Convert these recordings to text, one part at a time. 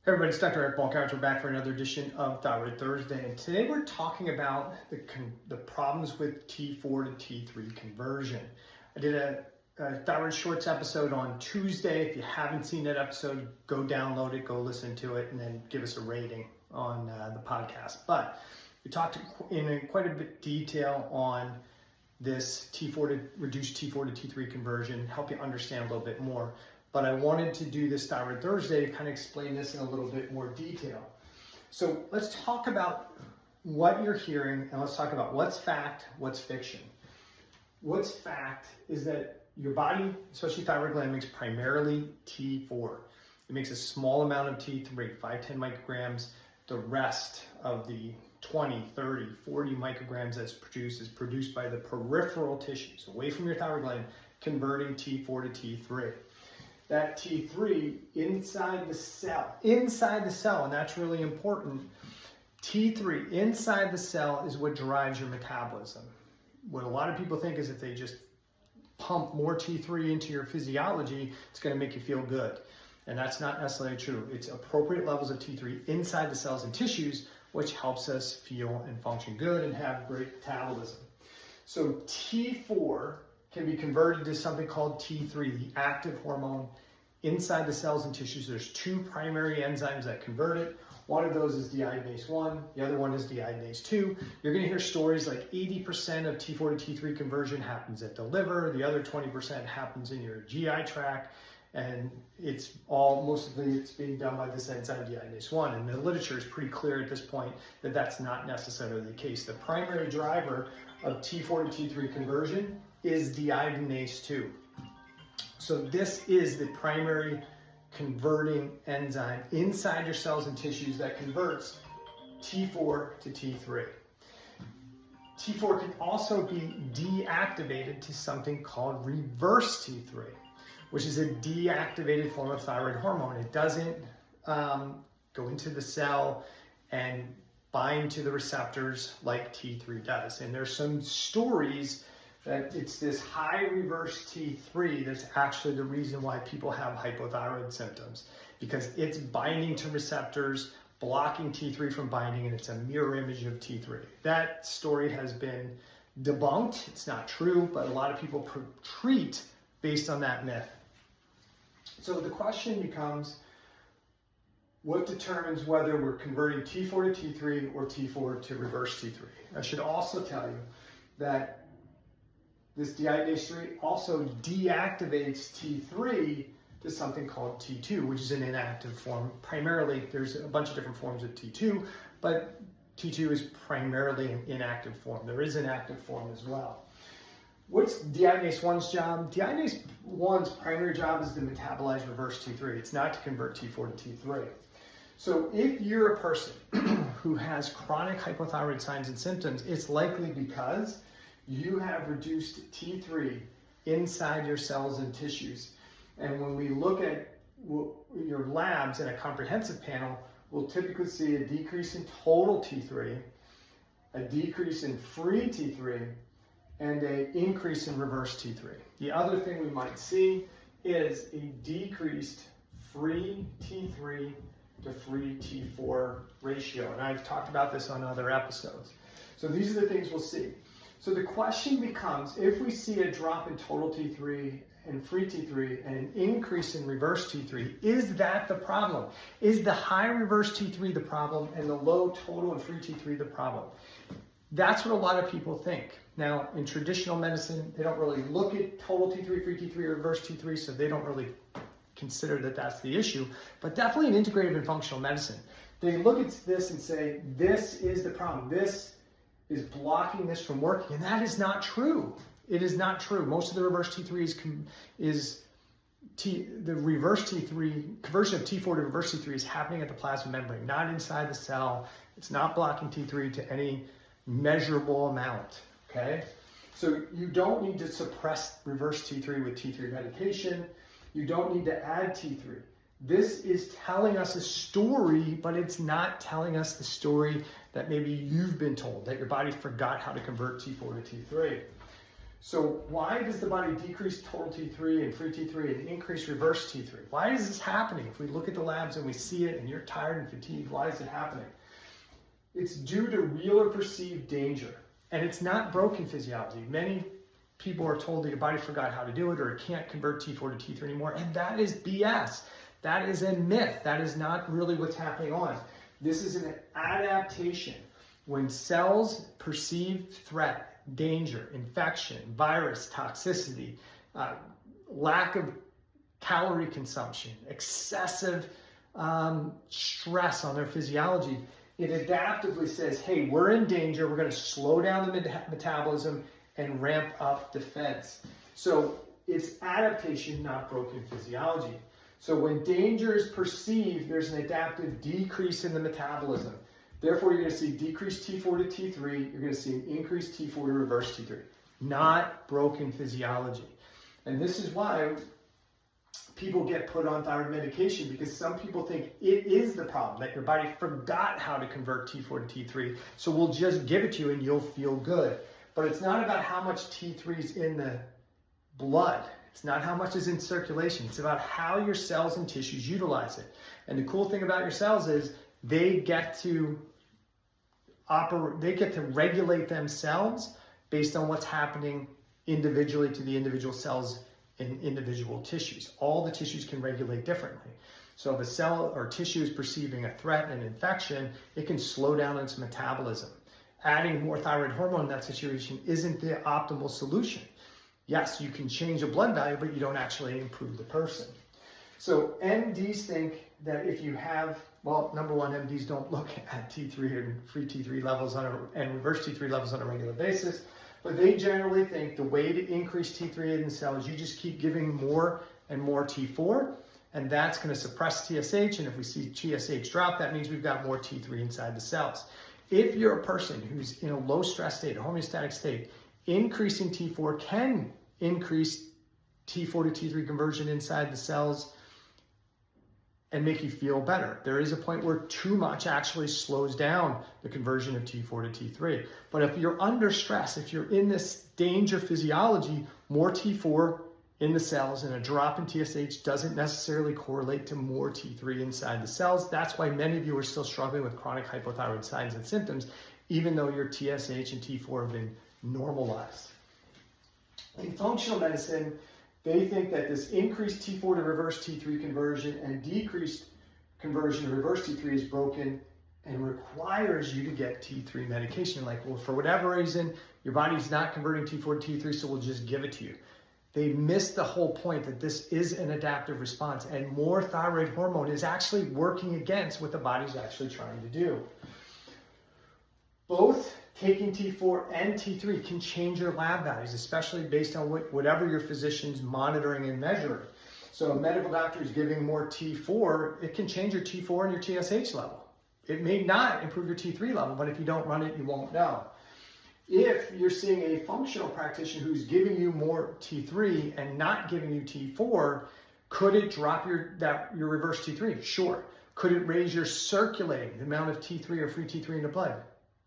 Hey everybody, it's Dr. Eric Balkowitz. We're back for another edition of Thyroid Thursday. And today we're talking about the problems with T4 to T3 conversion. I did a Thyroid Shorts episode on Tuesday. If you haven't seen that episode, go download it, go listen to it, and then give us a rating on the podcast. But we talked in quite a bit of detail on this reduced T4 to T3 conversion, help you understand a little bit more. But I wanted to do this Thyroid Thursday to kind of explain this in a little bit more detail. So let's talk about what you're hearing, and let's talk about what's fact, what's fiction. What's fact is that your body, especially thyroid gland, makes primarily T4. It makes a small amount of T3, 5-10 micrograms. The rest of the 20, 30, 40 micrograms that's produced is produced by the peripheral tissues, away from your thyroid gland, converting T4 to T3. That T3 inside the cell, and that's really important. T3 inside the cell is what drives your metabolism. What a lot of people think is if they just pump more T3 into your physiology, it's going to make you feel good. And that's not necessarily true. It's appropriate levels of T3 inside the cells and tissues, which helps us feel and function good and have great metabolism. So T4 can be converted to something called T3, the active hormone inside the cells and tissues. There's two primary enzymes that convert it. One of those is deiodinase 1, the other one is deiodinase 2. You're going to hear stories like 80% of T4 to T3 conversion happens at the liver, the other 20% happens in your GI tract, and mostly it's being done by this enzyme deiodinase 1. And the literature is pretty clear at this point that that's not necessarily the case. The primary driver of T4 to T3 conversion is deiodinase 2. So this is the primary converting enzyme inside your cells and tissues that converts T4 to T3. T4 can also be deactivated to something called reverse T3, which is a deactivated form of thyroid hormone. It doesn't go into the cell and bind to the receptors like T3 does. And there's some stories that it's this high reverse T3 that's actually the reason why people have hypothyroid symptoms, because it's binding to receptors, blocking T3 from binding, and it's a mirror image of T3. That story has been debunked. It's not true, but a lot of people treat based on that myth. So the question becomes, what determines whether we're converting T4 to T3 or T4 to reverse T3? I should also tell you that this deiodinase 3 also deactivates T3 to something called T2, which is an inactive form. Primarily, there's a bunch of different forms of T2, but T2 is primarily an inactive form. There is an active form as well. What's deiodinase 1's job? Deiodinase 1's primary job is to metabolize reverse T3. It's not to convert T4 to T3. So if you're a person who has chronic hypothyroid signs and symptoms, it's likely because you have reduced T3 inside your cells and tissues. And when we look at your labs in a comprehensive panel, we'll typically see a decrease in total T3, a decrease in free T3, and an increase in reverse T3. The other thing we might see is a decreased free T3 to free T4 ratio. And I've talked about this on other episodes. So these are the things we'll see. So the question becomes, if we see a drop in total T3 and free T3 and an increase in reverse T3, is that the problem? Is the high reverse T3 the problem and the low total and free T3 the problem? That's what a lot of people think. Now, in traditional medicine, they don't really look at total T3, free T3, or reverse T3, so they don't really consider that that's the issue. But definitely in integrative and functional medicine, they look at this and say, this is the problem. This is blocking this from working, and that is not true. It is not true. Most of the reverse T3 the reverse T3, conversion of T4 to reverse T3 is happening at the plasma membrane, not inside the cell. It's not blocking T3 to any measurable amount, okay? So you don't need to suppress reverse T3 with T3 medication. You don't need to add T3. This is telling us a story, but it's not telling us the story that maybe you've been told, that your body forgot how to convert T4 to T3. So why does the body decrease total T3 and free T3 and increase reverse T3? Why is this happening? If we look at the labs and we see it and you're tired and fatigued, why is it happening? It's due to real or perceived danger. And it's not broken physiology. Many people are told that your body forgot how to do it or it can't convert T4 to T3 anymore. And that is BS. That is a myth. That is not really what's happening on. This is an adaptation. When cells perceive threat, danger, infection, virus, toxicity, lack of calorie consumption, excessive stress on their physiology, it adaptively says, hey, we're in danger, we're going to slow down the metabolism and ramp up defense. So it's adaptation, not broken physiology. So when danger is perceived, there's an adaptive decrease in the metabolism. Therefore, you're going to see decreased T4 to T3. You're going to see an increased T4 to reverse T3, not broken physiology. And this is why people get put on thyroid medication, because some people think it is the problem, that your body forgot how to convert T4 to T3, so we'll just give it to you and you'll feel good. But it's not about how much T3 is in the blood. It's not how much is in circulation. It's about how your cells and tissues utilize it. And the cool thing about your cells is they get to regulate themselves based on what's happening individually to the individual cells in individual tissues. All the tissues can regulate differently. So if a cell or tissue is perceiving a threat and an infection, it can slow down its metabolism. Adding more thyroid hormone in that situation isn't the optimal solution. Yes, you can change a blood value, but you don't actually improve the person. So MDs think that if you have, well, number one, MDs don't look at T3 and free T3 levels and reverse T3 levels on a regular basis, but they generally think the way to increase T3 in the cell is you just keep giving more and more T4, and that's going to suppress TSH, and if we see TSH drop, that means we've got more T3 inside the cells. If you're a person who's in a low stress state, a homeostatic state, increasing T4 can increase T4 to T3 conversion inside the cells and make you feel better. There is a point where too much actually slows down the conversion of T4 to T3. But if you're under stress, if you're in this danger physiology, more T4 in the cells and a drop in TSH doesn't necessarily correlate to more T3 inside the cells. That's why many of you are still struggling with chronic hypothyroid signs and symptoms, even though your TSH and T4 have been normalized. In functional medicine, they think that this increased T4 to reverse T3 conversion and decreased conversion to reverse T3 is broken and requires you to get T3 medication. Like, well, for whatever reason, your body's not converting T4 to T3, so we'll just give it to you. They miss the whole point that this is an adaptive response, and more thyroid hormone is actually working against what the body's actually trying to do. Both taking T4 and T3 can change your lab values, especially based on whatever your physician's monitoring and measuring. So a medical doctor is giving more T4, it can change your T4 and your TSH level. It may not improve your T3 level, but if you don't run it, you won't know. If you're seeing a functional practitioner who's giving you more T3 and not giving you T4, could it drop your reverse T3? Sure. Could it raise your circulating, the amount of T3 or free T3 in the blood?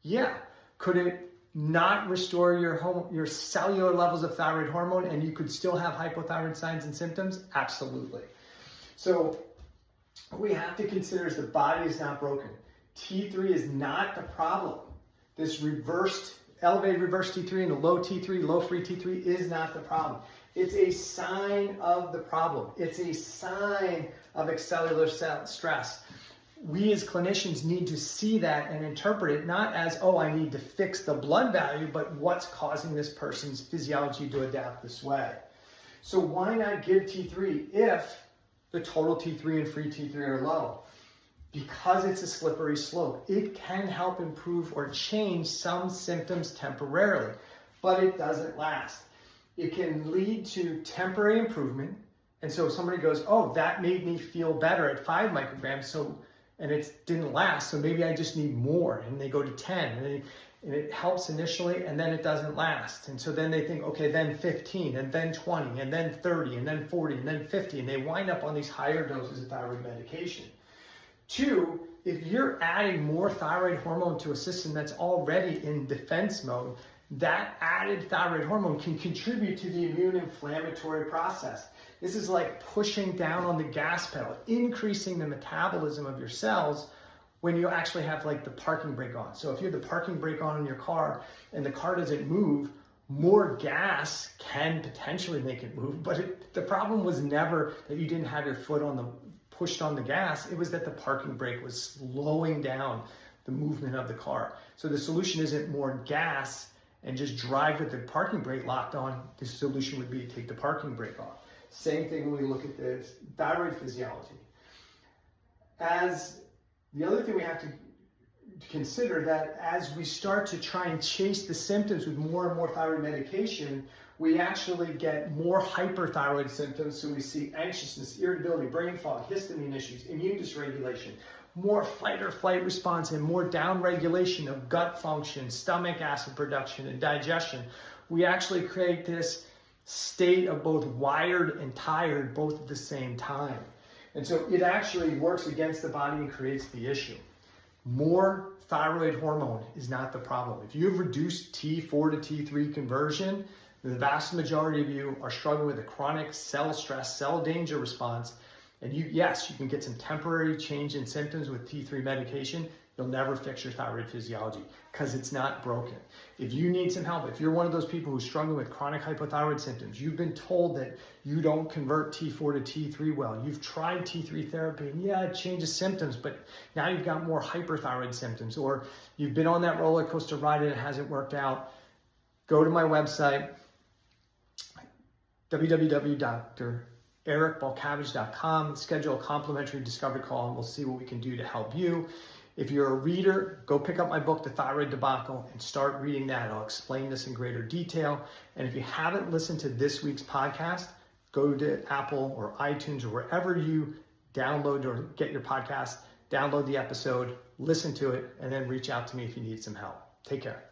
Yeah. Could it not restore your cellular levels of thyroid hormone and you could still have hypothyroid signs and symptoms? Absolutely. So what we have to consider is the body is not broken. T3 is not the problem. This elevated reverse T3 and the low T3, low free T3 is not the problem. It's a sign of the problem. It's a sign of excellular stress. We as clinicians need to see that and interpret it not as, oh, I need to fix the blood value, but what's causing this person's physiology to adapt this way. So why not give T3 if the total T3 and free T3 are low? Because it's a slippery slope. It can help improve or change some symptoms temporarily, but it doesn't last. It can lead to temporary improvement. And so if somebody goes, oh, that made me feel better at 5 micrograms, and it didn't last, so maybe I just need more, and they go to 10, and it helps initially, and then it doesn't last. And so then they think, okay, then 15, and then 20, and then 30, and then 40, and then 50, and they wind up on these higher doses of thyroid medication. 2, if you're adding more thyroid hormone to a system that's already in defense mode, that added thyroid hormone can contribute to the immune inflammatory process. This is like pushing down on the gas pedal, increasing the metabolism of your cells when you actually have like the parking brake on. So if you have the parking brake on in your car and the car doesn't move, more gas can potentially make it move, but the problem was never that you didn't have your foot pushed on the gas. It was that the parking brake was slowing down the movement of the car. So the solution isn't more gas and just drive with the parking brake locked on. The solution would be to take the parking brake off. Same thing when we look at the thyroid physiology. As the other thing we have to consider that as we start to try and chase the symptoms with more and more thyroid medication, we actually get more hyperthyroid symptoms. So we see anxiousness, irritability, brain fog, histamine issues, immune dysregulation, more fight or flight response, and more downregulation of gut function, stomach acid production, and digestion. We actually create this state of both wired and tired both at the same time. And so it actually works against the body and creates the issue. More thyroid hormone is not the problem. If you've reduced T4 to T3 conversion, the vast majority of you are struggling with a chronic cell stress, cell danger response. And yes, you can get some temporary change in symptoms with T3 medication. You'll never fix your thyroid physiology because it's not broken. If you need some help, if you're one of those people who's struggling with chronic hypothyroid symptoms, you've been told that you don't convert T4 to T3 well, you've tried T3 therapy and yeah, it changes symptoms, but now you've got more hyperthyroid symptoms, or you've been on that roller coaster ride and it hasn't worked out, go to my website, www.ericbalcavage.com, schedule a complimentary discovery call and we'll see what we can do to help you. If you're a reader, go pick up my book, The Thyroid Debacle, and start reading that. I'll explain this in greater detail. And if you haven't listened to this week's podcast, go to Apple or iTunes or wherever you download or get your podcast, download the episode, listen to it, and then reach out to me if you need some help. Take care.